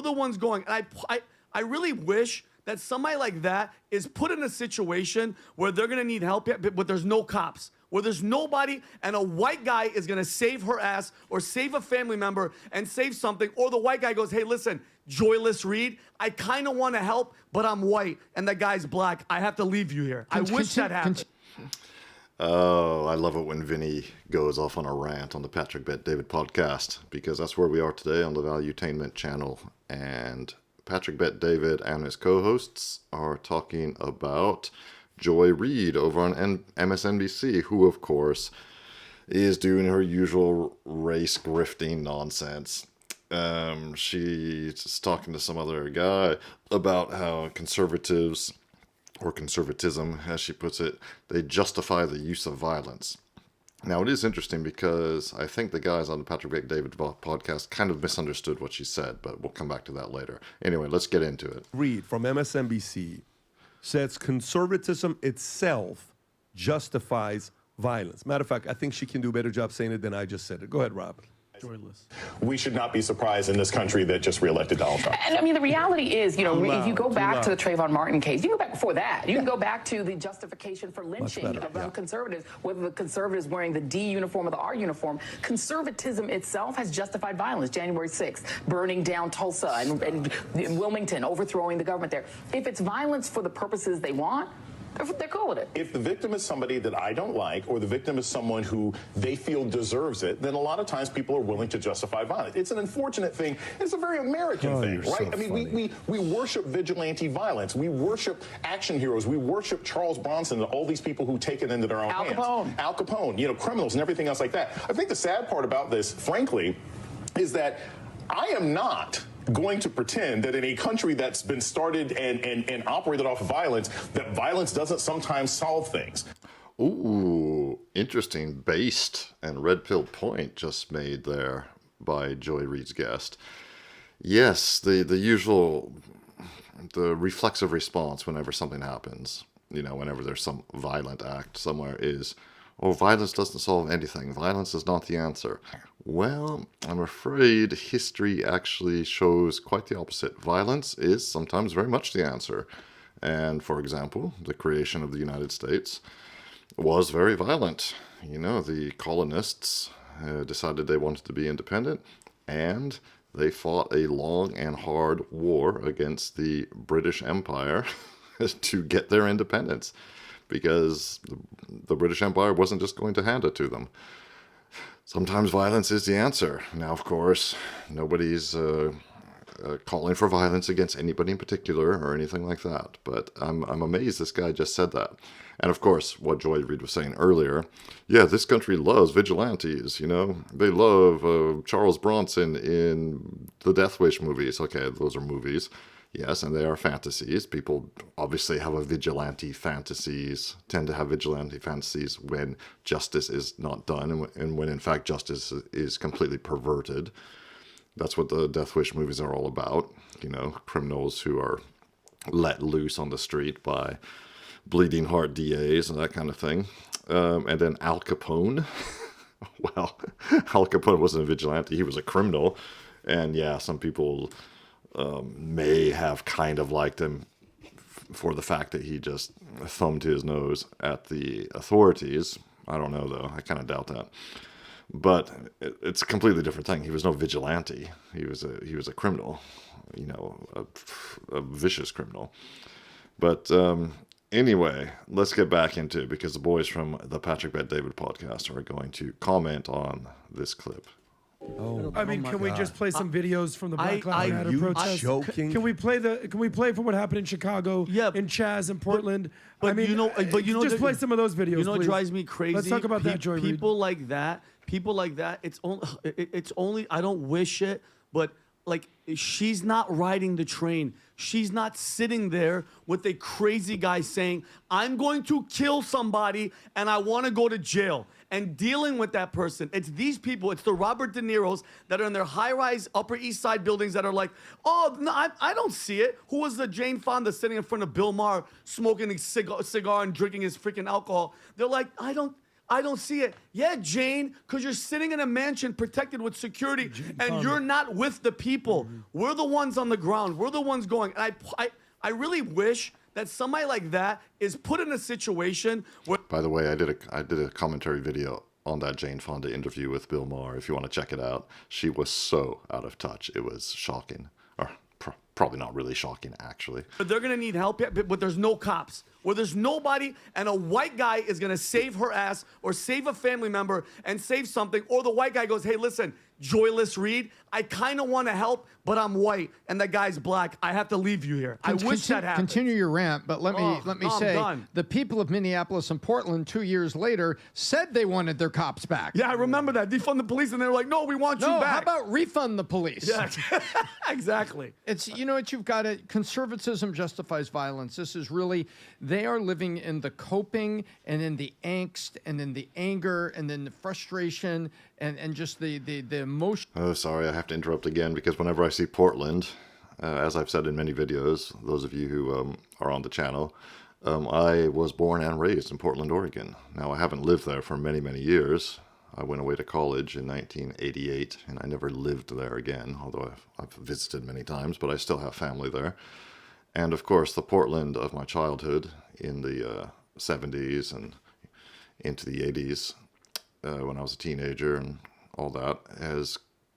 We're the ones going. And I really wish that somebody like that is put in a situation where they're going to need help, but there's no cops, where there's nobody, and a white guy is going to save her ass or save a family member and save something, or the white guy goes, hey, listen, joyless Reid, I kind of want to help, but I'm white, and the guy's black. I have to leave you here. I wish that happened. Oh, I love it when Vinny goes off on a rant on the Patrick Bet David podcast, because that's where we are today on the Valuetainment channel. And Patrick Bet David and his co-hosts are talking about Joy Reid over on MSNBC, who, of course, is doing her usual race grifting nonsense. She's talking to some other guy about how conservatives, or conservatism, as she puts it, they justify the use of violence. Now, it is interesting because I think the guys on the Patrick Bet David podcast kind of misunderstood what she said, but we'll come back to that later. Anyway, let's get into it. Reid from MSNBC says conservatism itself justifies violence. Matter of fact, I think she can do a better job saying it than I just said it. Go ahead, Rob. Joyless. We should not be surprised in this country that just reelected Donald Trump. And I mean, the reality is, you know, if you go back to the Trayvon Martin case, you can go back before that. You can go back to the justification for lynching of conservatives, whether the conservatives wearing the D uniform or the R uniform. Conservatism itself has justified violence. January 6th, burning down Tulsa and Wilmington, overthrowing the government there. If it's violence for the purposes they want, they're cool with it. If the victim is somebody that I don't like, or the victim is someone who they feel deserves it, then a lot of times people are willing to justify violence. It's an unfortunate thing. It's a very American thing, right? So I mean, we worship vigilante violence. We worship action heroes. We worship Charles Bronson and all these people who take it into their own hands. Al Capone, you know, criminals and everything else like that. I think the sad part about this, frankly, is that I am not going to pretend that in a country that's been started and operated off of violence, that violence doesn't sometimes solve things. Ooh, interesting based and red pill point just made there by Joy Reid's guest. Yes, the usual, the reflexive response whenever something happens, you know, whenever there's some violent act somewhere is, oh, violence doesn't solve anything. Violence is not the answer. Well, I'm afraid history actually shows quite the opposite. Violence is sometimes very much the answer. And, for example, the creation of the United States was very violent. You know, the colonists decided they wanted to be independent, and they fought a long and hard war against the British Empire to get their independence, because the British Empire wasn't just going to hand it to them. Sometimes violence is the answer. Now, of course, nobody's calling for violence against anybody in particular or anything like that. But I'm amazed this guy just said that. And of course, what Joy Reid was saying earlier, yeah, this country loves vigilantes, you know. They love Charles Bronson in the Death Wish movies. Okay, those are movies. Yes, and they are fantasies. People obviously have tend to have vigilante fantasies when justice is not done and when in fact justice is completely perverted. That's what the Death Wish movies are all about. You know, criminals who are let loose on the street by bleeding heart DAs and that kind of thing. And then Al Capone. Well, Al Capone wasn't a vigilante. He was a criminal. And yeah, some people may have kind of liked him for the fact that he just thumbed his nose at the authorities. I don't know, though. I kind of doubt that. But it's a completely different thing. He was no vigilante. He was a criminal, you know, a vicious criminal. But anyway, let's get back into it, because the boys from the Patrick Bet David podcast are going to comment on this clip. I mean, can we just play some videos from the Black Lives Matter protest? Joking? Can we play from what happened in Chicago? Yeah, in Chaz and Portland. But I mean, just play some of those videos. You know what please. drives me crazy? Let's talk about that, Joy Reid. People like that. It's only. I don't wish it, but like, she's not riding the train. She's not sitting there with a crazy guy saying, I'm going to kill somebody and I want to go to jail, and dealing with that person. It's these people, it's the Robert De Niro's that are in their high-rise Upper East Side buildings that are like, oh, no, I don't see it. Who was the Jane Fonda sitting in front of Bill Maher smoking a cigar and drinking his freaking alcohol? They're like, I don't I don't see it. Yeah, Jane, because you're sitting in a mansion protected with security, and you're not with the people. We're the ones on the ground. We're the ones going. And I really wish that somebody like that is put in a situation where... By the way, I did a commentary video on that Jane Fonda interview with Bill Maher. If you want to check it out, she was so out of touch. It was shocking. Or probably not really shocking, actually. But they're going to need help, but there's no cops. Where there's nobody, and a white guy is going to save her ass or save a family member and save something, or the white guy goes, hey, listen, Joyless Reid, I kind of want to help, but I'm white, and that guy's black. I have to leave you here. I wish that happened. Continue your rant, but let me say, done. The people of Minneapolis and Portland 2 years later said they wanted their cops back. Yeah, I remember that. Defund the police, and they were like, no, we want you back. How about refund the police? Yeah, exactly. It's, you know what, you've got it. Conservatism justifies violence. This is really, they are living in the coping and in the angst and in the anger and then the frustration and just the emotion. Oh, sorry, I have to interrupt again, because whenever I see Portland, as I've said in many videos, those of you who are on the channel, I was born and raised in Portland, Oregon. Now, I haven't lived there for many, many years. I went away to college in 1988, and I never lived there again, although I've visited many times, but I still have family there. And, of course, the Portland of my childhood in the 70s and into the 80s, when I was a teenager and all that,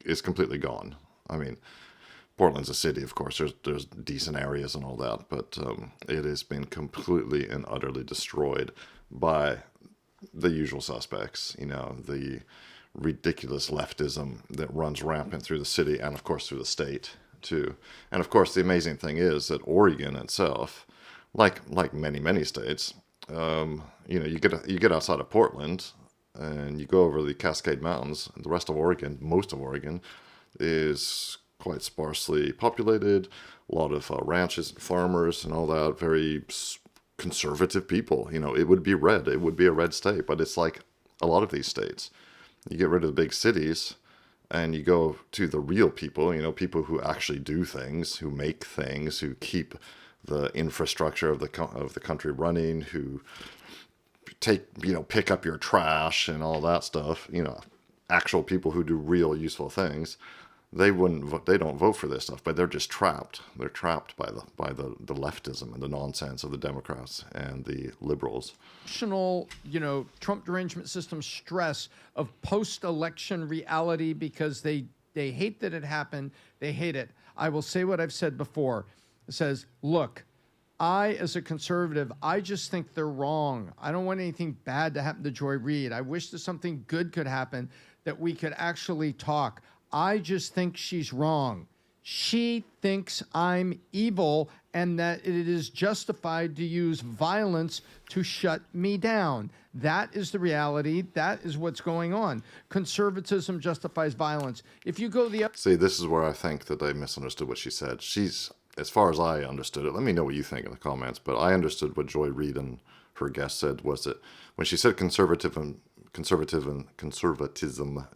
is completely gone. I mean, Portland's a city, of course. There's decent areas and all that, but it has been completely and utterly destroyed by the usual suspects. You know, the ridiculous leftism that runs rampant through the city and, of course, through the state too. And of course, the amazing thing is that Oregon itself, like many states, you know, you get outside of Portland and you go over the Cascade Mountains, and the rest of Oregon, most of Oregon, is quite sparsely populated. A lot of ranches and farmers and all that. Very conservative people. You know, it would be red. It would be a red state. But it's like a lot of these states. You get rid of the big cities, and you go to the real people. You know, people who actually do things, who make things, who keep the infrastructure of the country running, who pick up your trash and all that stuff. You know, actual people who do real useful things. They don't vote for this stuff, but they're just trapped. They're trapped by the leftism and the nonsense of the Democrats and the liberals. You know, Trump derangement system stress of post-election reality, because they hate that it happened. They hate it. I will say what I've said before. It says, look, I, as a conservative, I just think they're wrong. I don't want anything bad to happen to Joy Reid. I wish that something good could happen, that we could actually talk. I just think she's wrong. She thinks I'm evil and that it is justified to use violence to shut me down. That is the reality. That is what's going on. Conservatism justifies violence. If you go the other... See, this is where I think that they misunderstood what she said. She's, as far as I understood it, let me know what you think in the comments, but I understood what Joy Reid and her guest said was that when she said conservatism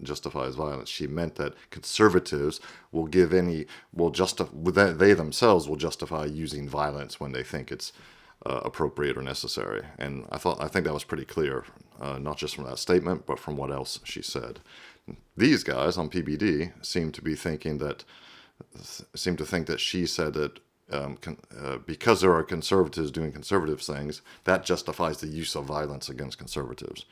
justifies violence, she meant that conservatives they themselves will justify using violence when they think it's appropriate or necessary. And I think that was pretty clear, not just from that statement, but from what else she said. These guys on PBD seem to think that she said that because there are conservatives doing conservative things, that justifies the use of violence against conservatives.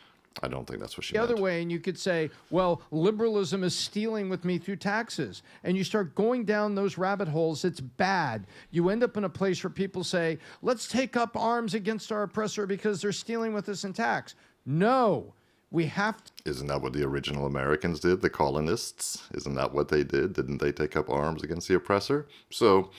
I don't think that's what she meant. The other way, and you could say, well, liberalism is stealing with me through taxes. And you start going down those rabbit holes, it's bad. You end up in a place where people say, let's take up arms against our oppressor because they're stealing with us in tax. No, we have to. Isn't that what the original Americans did, the colonists? Isn't that what they did? Didn't they take up arms against the oppressor? So...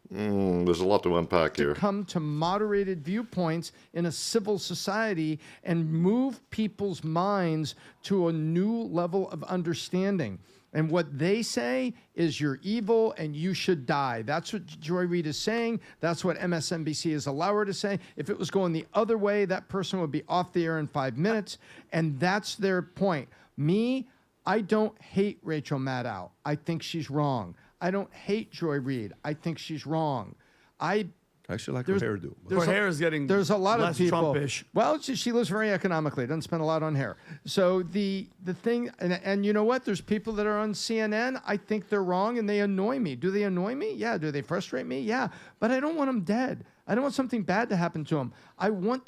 there's a lot to unpack here. Come to moderated viewpoints in a civil society and move people's minds to a new level of understanding. And what they say is you're evil and you should die. That's what Joy Reid is saying. That's what MSNBC has allowed her to say. If it was going the other way, that person would be off the air in 5 minutes. And that's their point. Me, I don't hate Rachel Maddow. I think she's wrong. I don't hate Joy Reid. I think she's wrong. I I actually like her hairdo. Her hair is getting there's a lot less of people. Trumpish. Well, she lives very economically. Doesn't spend a lot on hair. So the thing, and you know what? There's people that are on CNN. I think they're wrong and they annoy me. Do they annoy me? Yeah. Do they frustrate me? Yeah. But I don't want them dead. I don't want something bad to happen to them. I want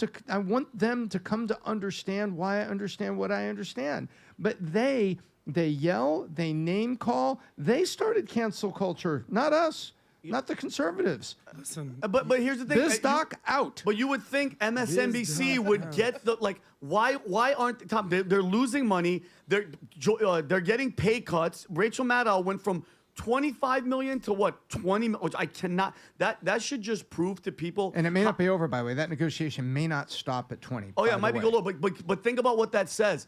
them to come to understand why I understand what I understand. But they yell, they name call. They started cancel culture, not us. Not the conservatives. Listen, But here's the thing. BizDoc out. But you would think MSNBC would get the why aren't Tom? They're losing money. They're getting pay cuts. Rachel Maddow went from 25 million to what 20 million, which I cannot. That should just prove to people. And it may not be over, by the way. That negotiation may not stop at 20. Oh yeah, it might be low, but think about what that says.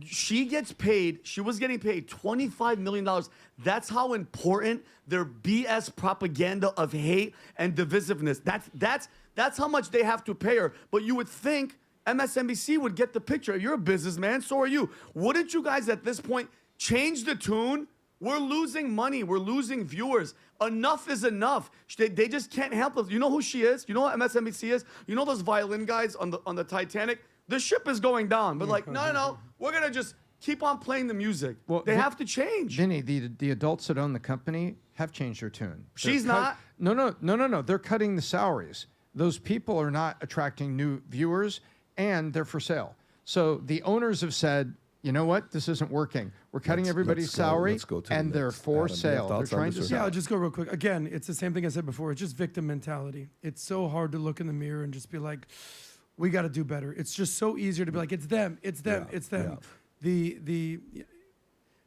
She gets paid. She was getting paid $25 million. That's how important their BS propaganda of hate and divisiveness. That's how much they have to pay her. But you would think MSNBC would get the picture. You're a businessman, so are you. Wouldn't you guys at this point change the tune? We're losing money. We're losing viewers. Enough is enough. They just can't help us. You know who she is? You know what MSNBC is? You know those violin guys on the Titanic? The ship is going down. But like, no. We're going to just keep on playing the music. Well, they have to change. Vinny, the adults that own the company have changed their tune. She's not. No. They're cutting the salaries. Those people are not attracting new viewers, and they're for sale. So the owners have said, you know what? This isn't working. We're cutting everybody's salary, and they're for sale. They're trying to sell. Yeah, I'll just go real quick. Again, it's the same thing I said before. It's just victim mentality. It's so hard to look in the mirror and just be like, we got to do better. It's just so easier to be like, it's them. Yeah.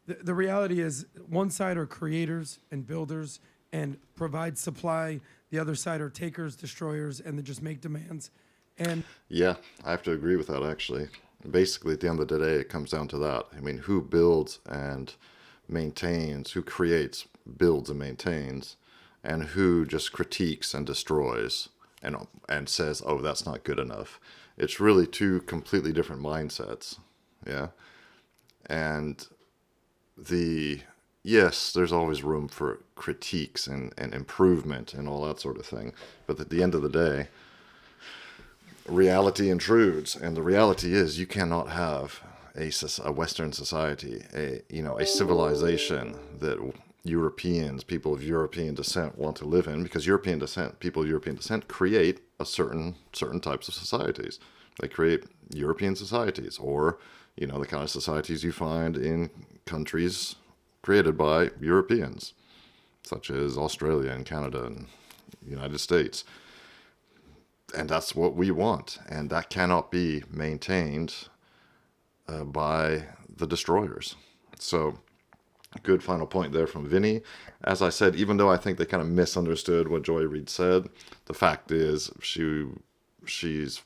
The reality is one side are creators and builders and provide supply. The other side are takers, destroyers, and they just make demands. And yeah, I have to agree with that, actually. Basically, at the end of the day, it comes down to that. I mean, who builds and maintains, who creates, builds and maintains, and who just critiques and destroys and says, oh, that's not good enough. It's really two completely different mindsets. Yeah. And yes, there's always room for critiques and improvement and all that sort of thing. But at the end of the day, reality intrudes. And the reality is you cannot have a Western society, a civilization that Europeans, people of European descent want to live in, because people of European descent create a certain types of societies. They create European societies, or, the kind of societies you find in countries created by Europeans, such as Australia and Canada and the United States. And that's what we want. And that cannot be maintained by the destroyers. So, good final point there from Vinny. As I said, even though I think they kind of misunderstood what Joy Reid said, the fact is she's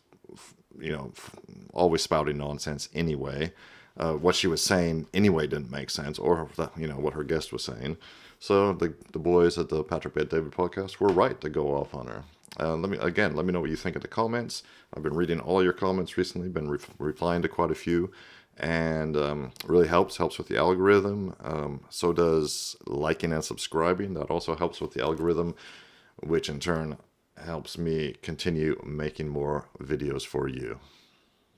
always spouting nonsense anyway. What she was saying anyway didn't make sense, or what her guest was saying. So the boys at the Patrick Bet David podcast were right to go off on her. Let me know what you think in the comments. I've been reading all your comments recently, been replying to quite a few, and really helps with the algorithm. So does liking and subscribing. That also helps with the algorithm, which in turn helps me continue making more videos for you.